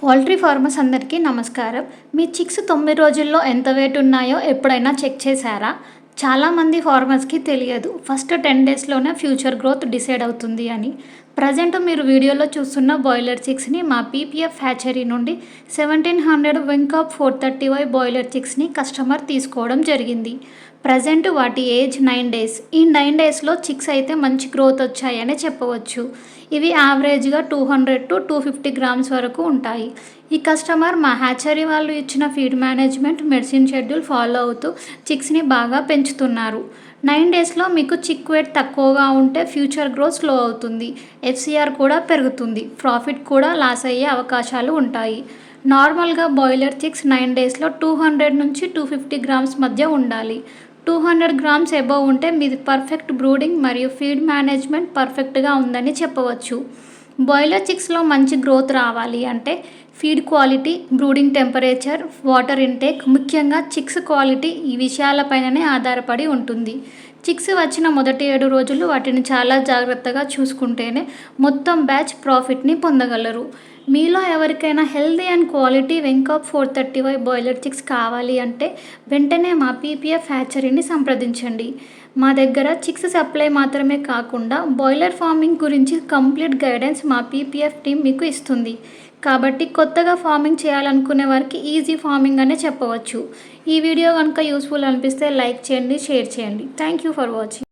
Poultry farmers అందరికీ నమస్కారం. మీ chicks 9 రోజుల్లో ఎంత వెయిట్ ఉన్నాయో ఎప్పుడైనా చెక్ చేశారా? చాలామంది ఫార్మర్స్‌కి తెలియదు. ఫస్ట్ 10 డేస్‌లోనే ఫ్యూచర్ గ్రోత్ డిసైడ్ అవుతుంది అని. ప్రజెంట్ మీరు వీడియోలో చూస్తున్న బాయిలర్ చిక్స్‌ని మా పీపీఎఫ్ హ్యాచరీ నుండి 1700 వింకాప్ 430Y బాయిలర్ చిక్స్‌ని కస్టమర్ తీసుకోవడం జరిగింది. ప్రజెంట్ వాటి ఏజ్ 9 డేస్. ఈ 9 డేస్‌లో చిక్స్ అయితే మంచి గ్రోత్ వచ్చాయనే చెప్పవచ్చు. ఇవి యావరేజ్‌గా 200 to 250 గ్రామ్స్ వరకు ఉంటాయి. ఈ కస్టమర్ మా హ్యాచరీ వాళ్ళు ఇచ్చిన feed management, medicine schedule follow అవుతూ చిక్స్‌ని బాగా పెంచుతున్నారు. 9 డేస్‌లో మీకు చిక్ వెయిట్ తక్కువగా ఉంటే ఫ్యూచర్ గ్రోత్ స్లో అవుతుంది. ఎఫ్‌సీఆర్ కూడా పెరుగుతుంది. ప్రాఫిట్ కూడా లాస్ అయ్యే అవకాశాలు ఉంటాయి. నార్మల్గా బాయిలర్ చిక్స్ 9 డేస్‌లో 200 నుంచి 250 గ్రామ్స్ మధ్య ఉండాలి. 200 గ్రామ్స్ అబోవ్ ఉంటే మీది పర్ఫెక్ట్ బ్రూడింగ్ మరియు ఫీడ్ మేనేజ్మెంట్ పర్ఫెక్ట్గా ఉందని చెప్పవచ్చు. బాయిలర్ చిక్స్లో మంచి గ్రోత్ రావాలి అంటే feed quality, brooding temperature, water intake, ముఖ్యంగా చిక్స్ క్వాలిటీ ఈ విషయాలపైననే ఆధారపడి ఉంటుంది. చిక్స్ వచ్చిన మొదటి 7 రోజులు వాటిని చాలా జాగ్రత్తగా చూసుకుంటేనే మొత్తం బ్యాచ్ ప్రాఫిట్ని పొందగలరు. మీలో ఎవరికైనా healthy and quality Vencobb 430Y broiler chicks కావాలి అంటే వెంటనే మా పీపీఎఫ్ హ్యాచరీని సంప్రదించండి. మా దగ్గర చిక్స్ సప్లై మాత్రమే కాకుండా బాయిలర్ ఫార్మింగ్ గురించి కంప్లీట్ గైడెన్స్ మా పీపీఎఫ్ టీం మీకు ఇస్తుంది. కాబట్టి కొత్తగా ఫార్మింగ్ చేయాలనుకునే వారికి ఈజీ ఫార్మింగ్ అనే చెప్పవచ్చు. ఈ వీడియో కనుక యూస్ఫుల్ అనిపిస్తే లైక్ చేయండి, షేర్ చేయండి. Thank you for watching.